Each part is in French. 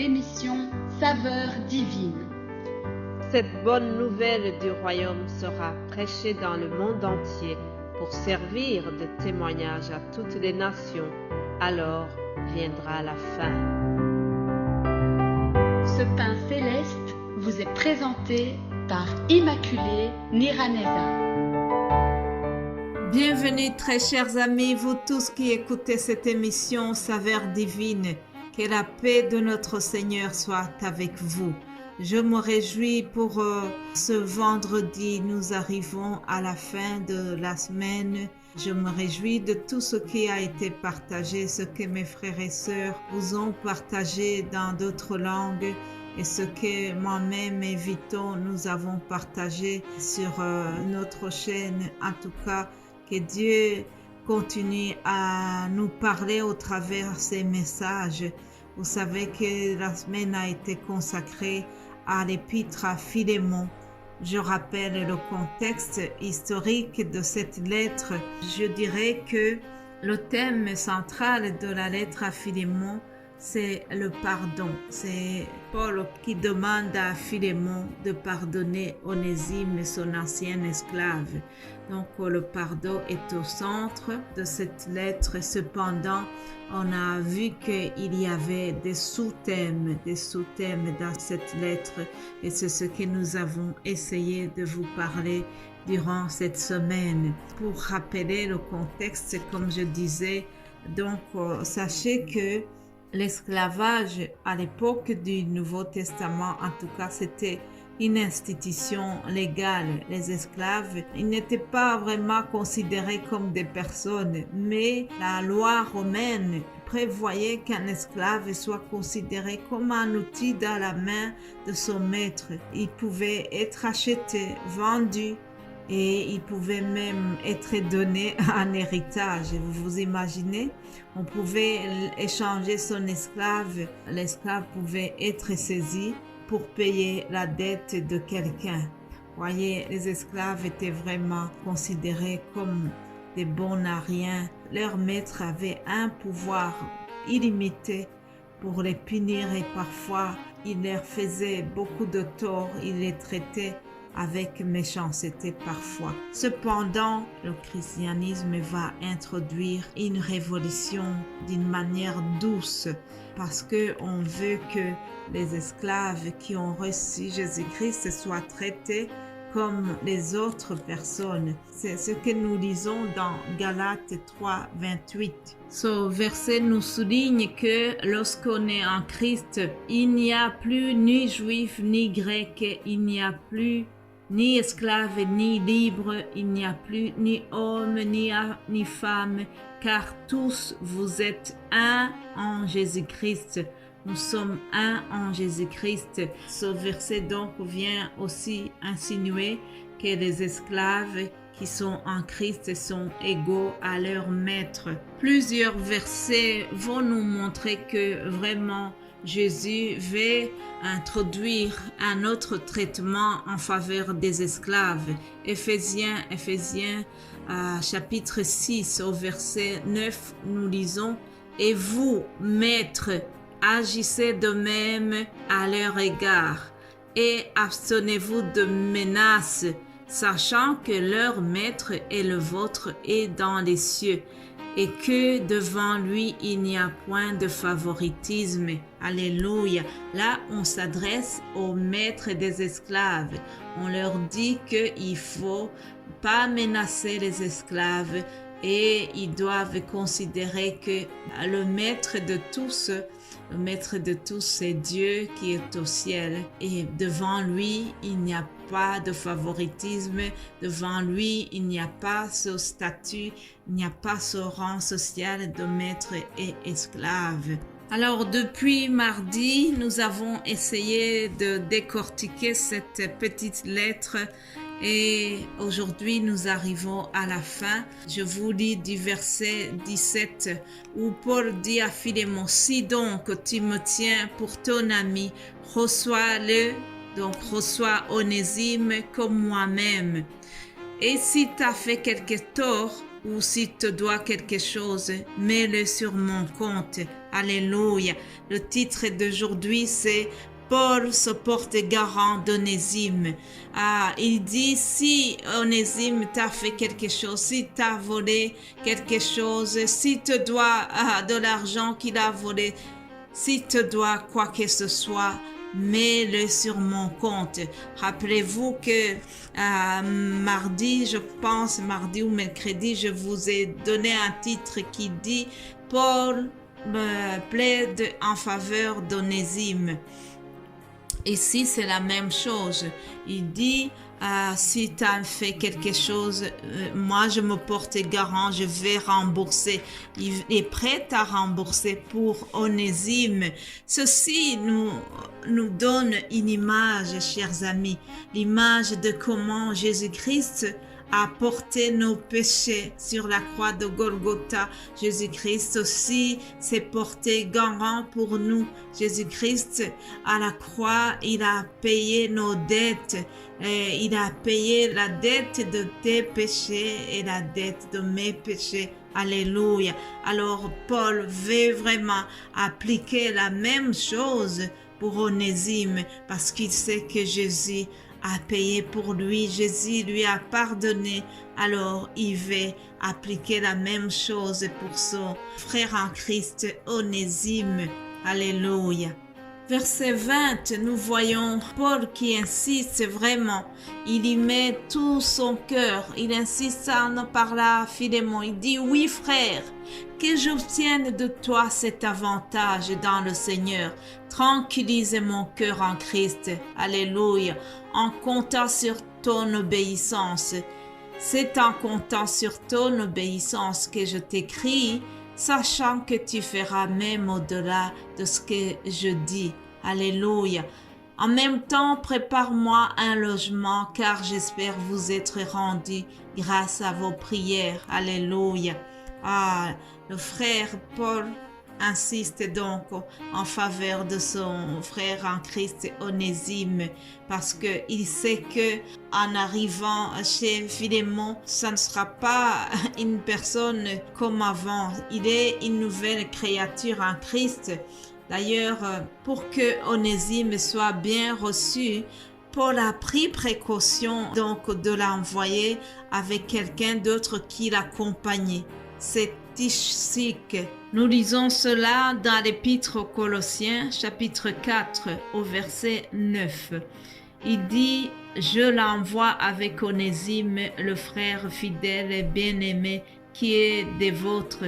l'émission Saveurs divines. Cette bonne nouvelle du royaume sera prêchée dans le monde entier pour servir de témoignage à toutes les nations. Alors viendra la fin. Ce pain céleste vous est présenté par Immaculée Niraneza. Bienvenue très chers amis, vous tous qui écoutez cette émission Saveurs divines. Que la paix de notre Seigneur soit avec vous. Je me réjouis pour ce vendredi. Nous arrivons à la fin de la semaine. Je me réjouis de tout ce qui a été partagé, ce que mes frères et sœurs vous ont partagé dans d'autres langues et ce que moi-même et Vito nous avons partagé sur notre chaîne. En tout cas, que Dieu continue à nous parler au travers ces messages. Vous savez que la semaine a été consacrée à l'épître à Philémon. Je rappelle le contexte historique de cette lettre. Je dirais que le thème central de la lettre à Philémon, c'est le pardon. C'est Paul qui demande à Philémon de pardonner Onésime, son ancien esclave. Donc le pardon est au centre de cette lettre. Cependant, on a vu qu'il y avait des sous-thèmes dans cette lettre et c'est ce que nous avons essayé de vous parler durant cette semaine. Pour rappeler le contexte, comme je disais, donc sachez que l'esclavage à l'époque du Nouveau Testament, en tout cas, c'était une institution légale. Les esclaves, ils n'étaient pas vraiment considérés comme des personnes, mais la loi romaine prévoyait qu'un esclave soit considéré comme un outil dans la main de son maître. Il pouvait être acheté, vendu, et il pouvait même être donné en héritage. Vous imaginez? On pouvait échanger son esclave. L'esclave pouvait être saisi pour payer la dette de quelqu'un. Voyez, les esclaves étaient vraiment considérés comme des bons à rien. Leur maître avait un pouvoir illimité pour les punir et parfois il leur faisait beaucoup de tort. Il les traitait avec méchanceté parfois. Cependant, le christianisme va introduire une révolution d'une manière douce parce que on veut que les esclaves qui ont reçu Jésus-Christ soient traités comme les autres personnes. C'est ce que nous lisons dans Galates 3, 28. Ce verset nous souligne que lorsqu'on est en Christ, il n'y a plus ni juif ni grec, il n'y a plus ni esclave ni libre, il n'y a plus ni homme ni femme, car tous vous êtes un en Jésus-Christ. Nous sommes un en Jésus-Christ. Ce verset donc vient aussi insinuer que les esclaves qui sont en Christ sont égaux à leur maître. Plusieurs versets vont nous montrer que vraiment Jésus veut introduire un autre traitement en faveur des esclaves. Éphésiens chapitre 6 au verset 9, nous lisons « Et vous, maîtres, agissez de même à leur égard et abstenez-vous de menaces, sachant que leur maître et le vôtre est dans les cieux, et que devant lui il n'y a point de favoritisme. » Alléluia. Là, on s'adresse aux maîtres des esclaves. On leur dit qu'il ne faut pas menacer les esclaves et ils doivent considérer que le maître de tous, c'est Dieu qui est au ciel. Et devant lui, il n'y a pas de favoritisme. Devant lui, il n'y a pas ce statut, il n'y a pas ce rang social de maître et esclave. Alors, depuis mardi, nous avons essayé de décortiquer cette petite lettre et aujourd'hui, nous arrivons à la fin. Je vous lis du verset 17 où Paul dit à Philémon « Si donc tu me tiens pour ton ami, reçois-le, donc reçois Onésime comme moi-même. Et si tu as fait quelque tort, ou si tu dois quelque chose, mets-le sur mon compte. Alléluia. Le titre d'aujourd'hui, c'est Paul se porte garant d'Onésime. Il dit, si Onésime t'a fait quelque chose, si t'as volé quelque chose, si tu dois de l'argent qu'il a volé, si tu dois quoi que ce soit, mets-le sur mon compte. Rappelez-vous que mardi, je pense, mardi ou mercredi, je vous ai donné un titre qui dit « Paul me plaide en faveur d'Onésime ». Ici, c'est la même chose. Il dit, si tu as fait quelque chose, moi, je me porte garant, je vais rembourser. Il est prêt à rembourser pour Onésime. Ceci nous donne une image, chers amis, l'image de comment Jésus-Christ a porté nos péchés sur la croix de Golgotha. Jésus-Christ aussi s'est porté garant pour nous. Jésus-Christ, à la croix, il a payé nos dettes. Il a payé la dette de tes péchés et la dette de mes péchés. Alléluia. Alors, Paul veut vraiment appliquer la même chose pour Onésime parce qu'il sait que Jésus a payé pour lui, Jésus lui a pardonné, alors il veut appliquer la même chose pour son frère en Christ, Onésime. Alléluia. Verset 20, nous voyons Paul qui insiste vraiment, il y met tout son cœur, il insiste en parlant à Philémon, il dit « Oui frère, que j'obtienne de toi cet avantage dans le Seigneur, tranquillise mon cœur en Christ, alléluia, en comptant sur ton obéissance. C'est en comptant sur ton obéissance que je t'écris, sachant que tu feras même au-delà de ce que je dis. Alléluia. En même temps, prépare-moi un logement, car j'espère vous être rendu grâce à vos prières. Alléluia. Le frère Paul insiste donc en faveur de son frère en Christ Onésime parce qu'il sait que en arrivant chez Philémon, ça ne sera pas une personne comme avant. Il est une nouvelle créature en Christ. D'ailleurs, pour que Onésime soit bien reçu, Paul a pris précaution donc de l'envoyer avec quelqu'un d'autre qui l'accompagnait. C'est Tychik. Nous lisons cela dans l'Épître aux Colossiens, chapitre 4, au verset 9. Il dit « Je l'envoie avec Onésime, le frère fidèle et bien-aimé, qui est des vôtres.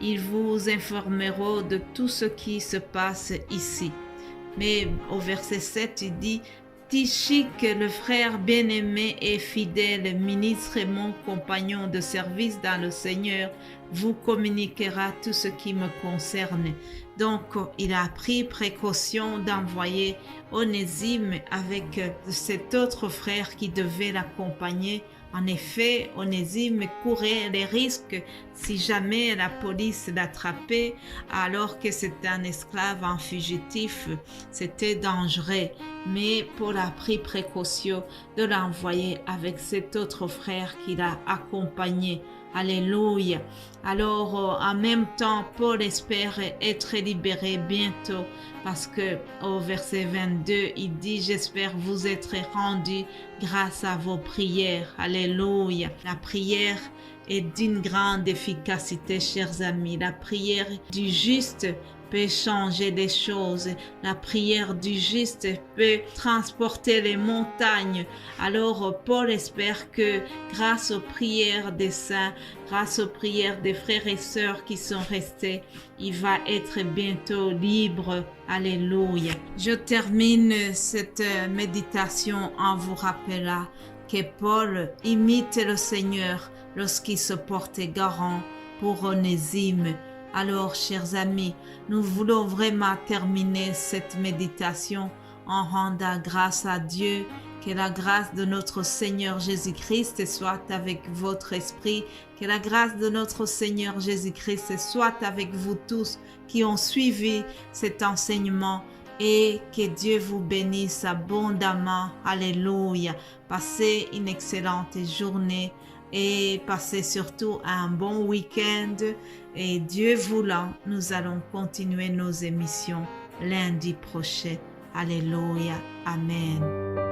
Ils vous informeront de tout ce qui se passe ici. » Mais au verset 7, il dit « Tychik, le frère bien-aimé et fidèle, ministre et mon compagnon de service dans le Seigneur, vous communiquera tout ce qui me concerne. » Donc, il a pris précaution d'envoyer Onésime avec cet autre frère qui devait l'accompagner. En effet, Onésime courait les risques si jamais la police l'attrapait alors que c'était un esclave, un fugitif. C'était dangereux. Mais Paul a pris précaution de l'envoyer avec cet autre frère qui l'a accompagné. Alléluia. Alors, en même temps, Paul espère être libéré bientôt parce que au verset 22, il dit « J'espère vous être rendu grâce à vos prières. » Alléluia. La prière est d'une grande efficacité, chers amis. La prière du juste peut changer les choses. La prière du juste peut transporter les montagnes. Alors, Paul espère que grâce aux prières des saints, grâce aux prières des frères et sœurs qui sont restés, il va être bientôt libre. Alléluia. Je termine cette méditation en vous rappelant que Paul imite le Seigneur lorsqu'il se porte garant pour Onésime. Alors, chers amis, nous voulons vraiment terminer cette méditation en rendant grâce à Dieu. Que la grâce de notre Seigneur Jésus-Christ soit avec votre esprit. Que la grâce de notre Seigneur Jésus-Christ soit avec vous tous qui ont suivi cet enseignement. Et que Dieu vous bénisse abondamment. Alléluia. Passez une excellente journée et passez surtout un bon week-end. Et Dieu voulant, nous allons continuer nos émissions lundi prochain. Alléluia. Amen.